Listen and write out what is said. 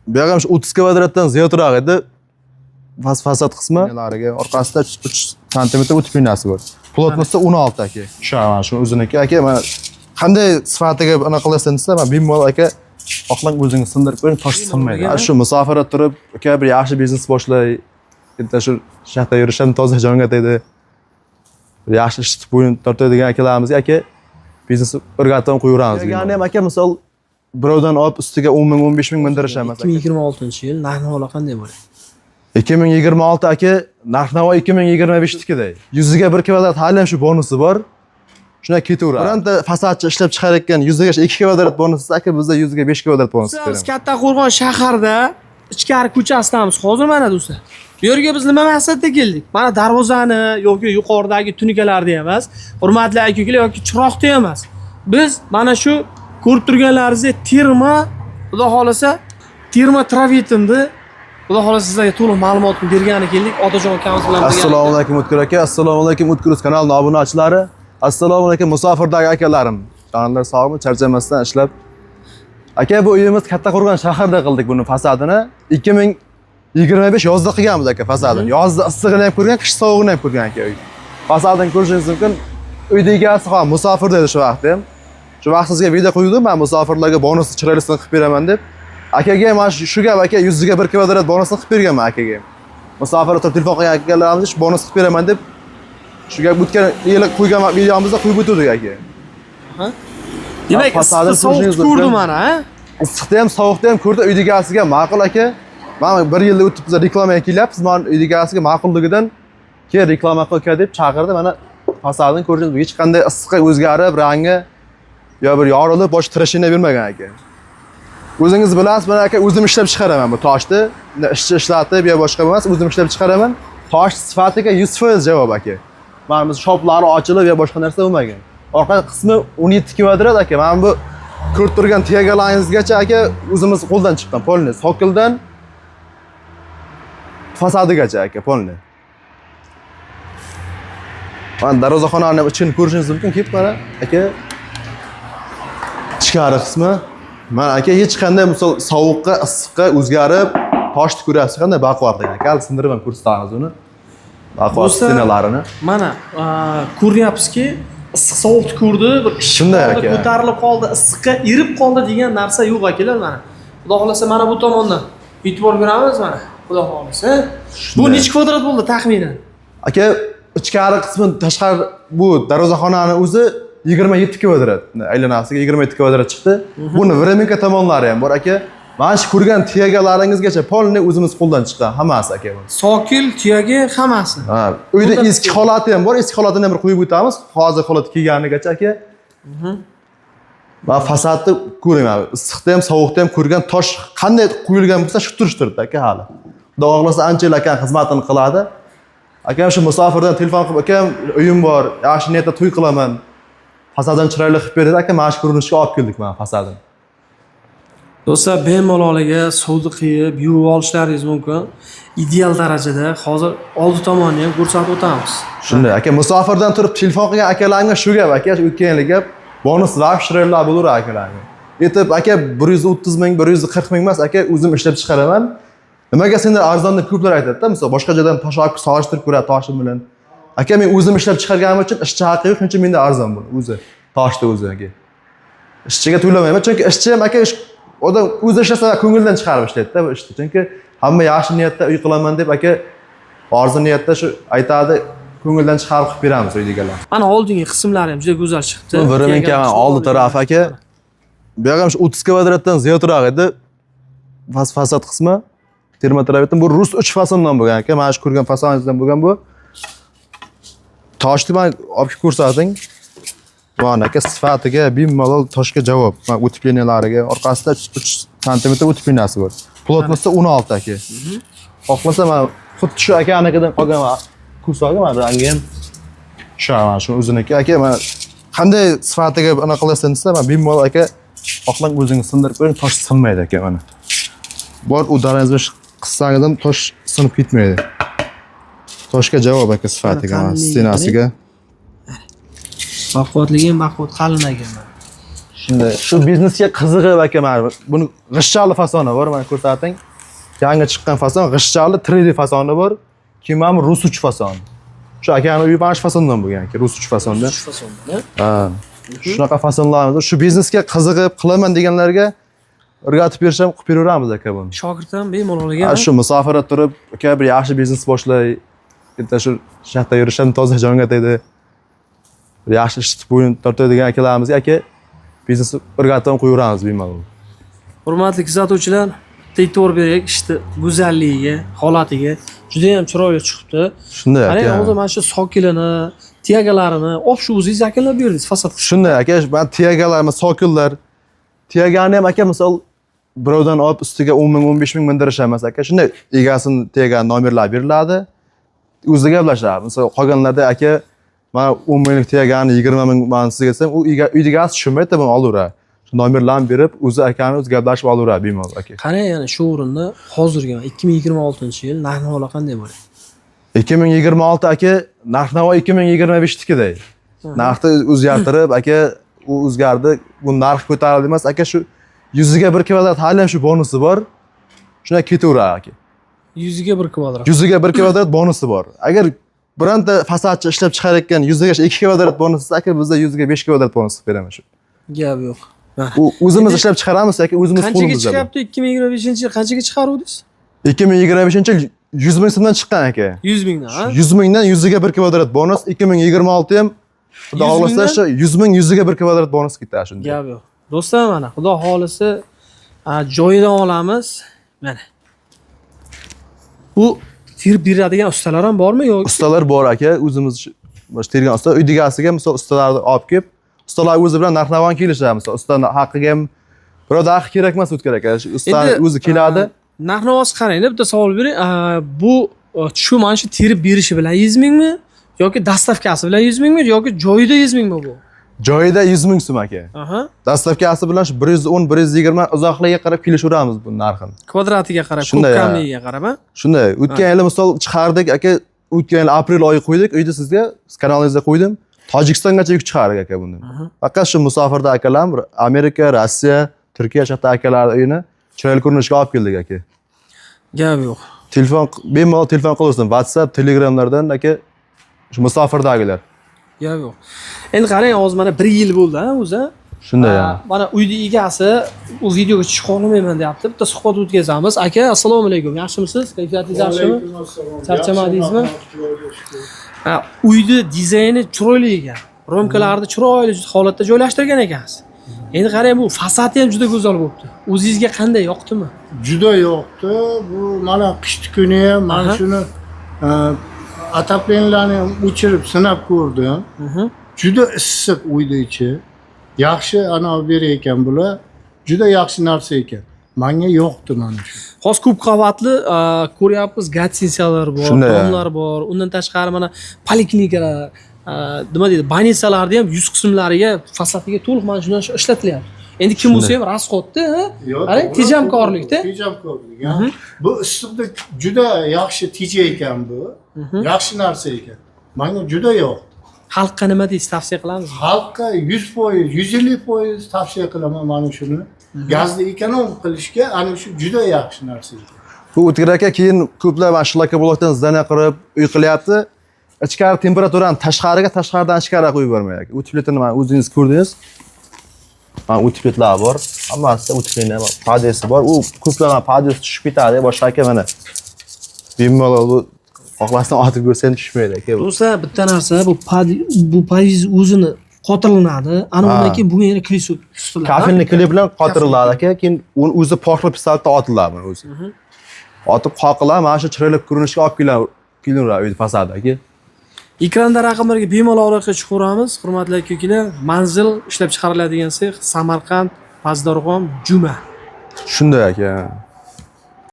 Bu yoq ham 30 kvadratdan ziyodroq edi. Fasad qismi orqasida 3 sm o'tib liniyasi bor. Plotnosti 16 aka. Shu mana shu o'ziniki aka. Mana qanday sifatiga anaqa qilasan desa, men bemalol aka oqlang o'zingiz sindirib ko'ring, tosh sinmaydi. Shu musofirda turib, aka bir yaxshi biznes boshlay, bitta shu shahar yurishdan toza jonga tegdi. Yaxshi ish bo'yin tortadigan akalarimizga aka biznes o'rgatib qo'yuramiz. Ya'ni ham aka misol birovdan olib ustiga 10 ming, 15 ming mindirishamiz. 2026-yil narx-navo qanday bo'ladi? 2026 aka narx-navo 2025nikiday. 100 ga 1 kvadrat hali ham shu bonusi bor. Shuna ketaveradi. Bironta fasadchi ishlab chiqarayotgan 100 ga 2 kvadrat bonusi aka bizda 100 ga 5 kvadrat bonus beramiz. Biz Kattaqo'rg'on shaharda ichkari ko'chasidamiz. Hozir mana do'stlar. Bu yerga biz nima maqsadda keldik? Mana darvozani yoki yuqoridagi tunikalarni emas, hurmatli aka-ukalar yoki chiroqni emas. Biz mana shu ko'rib turganlaringizdek terma, xudo xolasa, terma travitimni xudo xolasa sizlarga to'liq ma'lumotni bergani keldik. Otajon akamiz bilan birga. Assalomu alaykum O'tkir aka, assalomu alaykum O'tkir kanalining obunachilari. Assalomu alaykum musofirdagi akalarim. Jonlar sog'mi, charchamasdan ishlab. Aka, bu uyimiz Kattaqo'rg'on shaharda qildik buni fasadini. 2025 yozda qilganmiz aka fasadini. Yozda issig'ini ham ko'rgan, qish sovug'ini ham ko'rgan aka uy. Fasadini ko'rishingiz mumkin. Uyda egasi ham musofirda edi shu vaqtda ham. Shu vaqt sizga video qo'ydim, men musofirlarga bonus chiroylisini qilib beraman deb. Akaga mana shu gap aka 100 ga 1 kvadrat bonusni qilib berganman akaga. Musofirda turib telefon qilgan akalarimiz bonus qilib beraman deb shu gap o'tgan yil qo'ygan videomizda qo'yib o'tdik aka. Ha? Demak, sovuq ko'rdim mana, ha? Issiqda ham, sovuqda ham ko'rdi, uy egasiga ma'qul aka. Mana 1 yilda o'tib biz reklamaga kelyapmiz. Men uy egasiga ma'qulligidan keyin reklama qilib deb chaqirdi. Mana fasadini ko'rishingiz hech qanday issiqqa o'zgarib, rangi yo bir yorilib, bosh tirashina bermagan aka. O'zingiz bilasiz, men aka o'zim ishlab chiqaraman bu toshni. Ishchi ishlatib yo boshqa emas, o'zim ishlab chiqaraman. Tosh sifatiga 100% javob aka. Mana biz shoplari ochilib yo boshqa narsa bo'lmagan. Orqa qismi 17 kvadrat aka. Mana bu ko'rib turgan tegalaringizgacha aka o'zimiz qo'ldan chiqqan, polni sokildan fasadigacha aka, polni. Mana darvozaxonaning ichini ko'rishingiz mumkin, kelib mana aka. Ichkari qismi mana aka hech qanday misol sovuqqa, issiqqa o'zgarib, toshni ko'rasiz, qanday baquvvat ekan. Aka, sindirib ko'rsatamiz uni. Baquvvat stеналарini. Mana ko'ryapsizki, issiq sovuqni ko'rdi, bir shunday aka. Ko'tarilib qoldi, issiqqa erib qoldi degan narsa yo'q akalar mana. Xudo xolasa mana bu tomondan e'tibor beramiz mana. Xudo xolasa. Bu necha kvadrat bo'ldi taxminan? Aka, ichkari qismi tashqari bu darvozaxonaning o'zi 27 kvadrat. Aylanasiga 27 kvadrat chiqdi. Buni vremenka tomonlari ham bor aka. Mana shu ko'rgan tuyagalaringizgacha polni o'zimiz qo'ldan chiqqan, hammasi aka. Sokil, tuyagi hammasi. Ha, uyda eski holati ham bor, eski holatini ham bir qo'yib o'tamiz. Hozir holati kelganigacha aka. Va fasadni ko'ring mana, issiqda ham, sovuqda ham ko'rgan tosh qanday qo'yilgan bo'lsa, shu turish turibdi aka hali. Xudo xohlasa ancha yil aka xizmatini qiladi. Akam shu musofirdan telefon qilib, akam uyim bor, yaxshi niyatda to'y qilaman. Fasadini chiroyli qilib berdi aka, mana shu ko'rinishga olib keldik mana fasadini. Do'stlar, bemaloliga savdo qilib, yuvib olishlaringiz mumkin. Ideal darajada hozir oldi tomonni ham ko'rsatib o'tamiz. Shunday aka, musofirdan turib telefon qilgan akalarga shu gap aka, o'tgan gap, bonus vaqshirlar bo'laver akalarga. Aytib, aka 130 ming, 140 ming emas, aka o'zim ishlab chiqaraman. Nimaga senlar arzon deb ko'plar aytadi-da, misol boshqa joydan tosh olib solishtirib ko'radi toshim bilan. Aka, men o'zim ishlab chiqarganim uchun ishchi haqqi yo'q, shuncha menda arzon bor o'zi. Toshni o'zi aka. Ishchiga to'lamayman, chunki ishchi ham aka odam o'zi ishlasa ko'ngildan chiqarib ishlaydi-da bu ishni. Chunki hamma yaxshi niyatda uy qilaman deb aka orzu niyatda shu aytadi, ko'ngildan chiqarib qilib beramiz uydagilar. Mana oldingi qismlari ham juda go'zal chiqdi. Bu vremenka mana oldi taraf aka. Bu yoq ham 30 kvadratdan ziyodroq edi. Fasad qismi termotravitim bu rus 3 fasondan bo'lgan aka. Mana shu ko'rgan fasoningizdan bo'lgan bu. Toshni men olib ko'rsating. Mana aka sifatiga bemalol toshga javob. Mana o'tib liniyalariga orqasida 3 sm o'tib liniyasi bor. Plotnosti 16 aka. Xohlasa men xuddi shu aka anikidan qolgan kursoga men rangi ham shu mana shu o'ziniki aka. Men qanday sifatiga anaqa qilasan desa, men bemalol aka xohlang o'zingiz sindirib ko'ring, tosh sinmaydi aka mana. Bor u darangizni qissangiz ham tosh sinib ketmaydi. Toshga javob aka sifatiga, stенasiga. Baquvvatligi ham baquvvat qalin ekan. Shunday. Shu biznesga qiziqib aka mana buni g'ishchali fasoni bor, mana ko'rsating. Yangi chiqqan fason g'ishchali 3D fasoni bor. Keyin mana rus uch fasoni. Shu akani uyi mana shu fasondan bo'lgan aka, rus uch fasonda. Uch fasonda. Ha. Shunaqa fasonlarimiz, shu biznesga qiziqib qilaman deganlarga o'rgatib berisham, qilib beraveramiz aka buni. Shogirddan bemalol olgan. Shu musofirda turib, aka bir yaxshi biznes boshlay, bitta shu shaxta yurishdan toza jonga tegdi. Bir yaxshi ish bo'yin tortadigan akalarimizga aka biznes o'rgatib qo'yaveramiz bemalol. Hurmatli kuzatuvchilar, e'tibor beraylik ishni go'zalligiga, holatiga. Juda ham chiroyli chiqibdi. Shunday Qarang, aka. hozir mana shu sokilini, tiyagalarini olib shu o'zingiz yakunlab berdingiz fasad. Shunday aka, men tiyagalar, sokillar. Tiyagani ham aka misol birovdan olib ustiga 10 ming, 15 ming mindirish emas aka. Shunday egasini tiyagan nomerlar beriladi. O'ziga gaplashadi. Misol qolganlarda aka, men 10 minglik tiyagani 20 ming men sizga desam, u uydigasi tushunmaydi, men olaveradi. Shu nomerlarni berib, o'zi akani o'zi gaplashib olaveradi bemalol aka. Qarang, yana shu o'rinda hozirgi 2026-yil narx-navo qanday bo'ladi? 2026 aka, narx-navo 2025nikiday. Narxni o'zgartirib aka, u o'zgardi. Bu narx ko'tarildi emas aka, shu 100 ga 1 kvadrat hali ham shu bonusi bor. Shunday ketaveradi aka. 100 ga 1 kvadrat. 100 ga 1 kvadrat bonusi bor. Agar bironta fasadchi ishlab chiqarayotgan 100 ga 2 kvadrat bonusi aka, bizda 100 ga 5 kvadrat bonus beraman shu. Gap yo'q. U o'zimiz ishlab chiqaramiz aka, o'zimiz Qanchaga qo'limizda. chiqyapti 2025-yil qanchaga chiqaruvdingiz? 2025-yil 100 ming so'mdan chiqqan aka. 100 mingdan, ha? 100 mingdan 100 ga 1 kvadrat bonus, 2026 ham Xudo xohlasa shu 100 ming 100 ga 1 kvadrat bonus ketadi shunday. Gap yo'q. Do'stlar, mana Xudo xohlasa joyidan olamiz. Mana. Bu terib beradigan ustalar ham bormi yo'q? Ustalar bor aka, o'zimiz tergan usta uydigasiga misol ustalarni olib kelib, ustalar o'zi bilan narx-navon kelishadi. Misol ustani haqqiga ham biroda haqi kerak emas o'tkir aka. Ustani o'zi keladi. Narx-navosi qarang, bitta savol bering. Bu shu mana shu terib berishi bilan 100 mingmi yoki dastavkasi bilan 100 mingmi yoki joyida 100 mingmi bu? Joyida 100 ming so'm aka. Aha. Dastavkasi bilan shu 110, 120 uzoqligiga qarab kelishaveramiz bu narxini. Kvadratiga qarab, Shunday, ko'pkamligiga qarab, ha? Shunday. O'tgan yili misol chiqardik aka, o'tgan yil aprel oyi qo'ydik, uyda sizga kanalingizga qo'ydim. Tojikistongacha yuk chiqardik aka bundan. Faqat shu musofirda akalar Amerika, Rossiya, Turkiya shaxta akalarning uyini chiroyli ko'rinishga olib keldik aka. Gap yo'q. Telefon bemalol telefon qilaversin. WhatsApp, Telegramlardan aka shu musofirdagilar. Gap yo'q. Endi qarang, hozir mana 1 yil bo'ldi, ha, o'zi. Shunday ya. Mana uyni egasi u videoga chiqa olmayman deyapti. Bitta suhbat o'tkazamiz. Aka, assalomu alaykum. Yaxshimisiz? Kayfiyatingiz yaxshimi? Charchamadingizmi? Uyni dizayni chiroyli ekan. Romkalarni chiroyli holatda joylashtirgan ekansiz. Endi qarang, bu fasadi ham juda go'zal bo'libdi. O'zingizga qanday yoqdimi? Juda yoqdi. Bu mana qishki kuni ham mana shuni ataplenlarni ham o'chirib sinab ko'rdim. Juda issiq uyda ichi. Yaxshi ana ber ekan bular. Juda yaxshi narsa ekan. Menga yoqdi mana shu. Hozir ko'p qavatli ko'ryapmiz, gatsinsalar bor, domlar bor. Undan tashqari mana poliklinikalar, nima deydi, больницаlarni ham yuz qismlariga, fasadiga to'liq mana shundan ishlatilyapti. Endi kim bo'lsa ham rasxodda, qarang, tejamkorlikda. Tejamkorlik. Bu issiqda juda yaxshi teja ekan bu. Yaxshi narsa ekan. Menga juda yoqdi. Xalqqa nima deysiz, tavsiya qilamiz? Xalqqa 100%, 150% tavsiya qilaman mana shuni. Gazni ekonom qilishga ana shu juda yaxshi narsa ekan. Bu o'tkir aka keyin ko'plar mana shlaka blokdan zdaniya qurib uy qilyapti. Ichkari temperaturani tashqaridan ichkariga qo'yib bermaydi aka. O'tibletini mana o'zingiz ko'rdingiz. Mana o'tibletlar bor. Hammasi o'tibletlar bor. Padesi bor. U ko'plar pades tushib ketadi, boshqa aka mana. Bemalol bu xohlasdan otib ko'rsam tushmaydi aka. Do'stlar, bitta narsa, bu padiz o'zini qotiriladi. Ana undan keyin bunga yana klis tutiladi. Kafelni kli bilan qotiriladi aka, keyin uni o'zi portli pistoletda otiladi mana o'zi. Otib qoqiladi, mana shu chiroyli ko'rinishga olib kelinadi uyni fasadi aka. Ekranda raqamlarga bemalol aloqa chiqaramiz. Hurmatli aka-ukalar, manzil ishlab chiqariladigan sex Samarqand, Pazdarg'om, Juma. Shunday aka.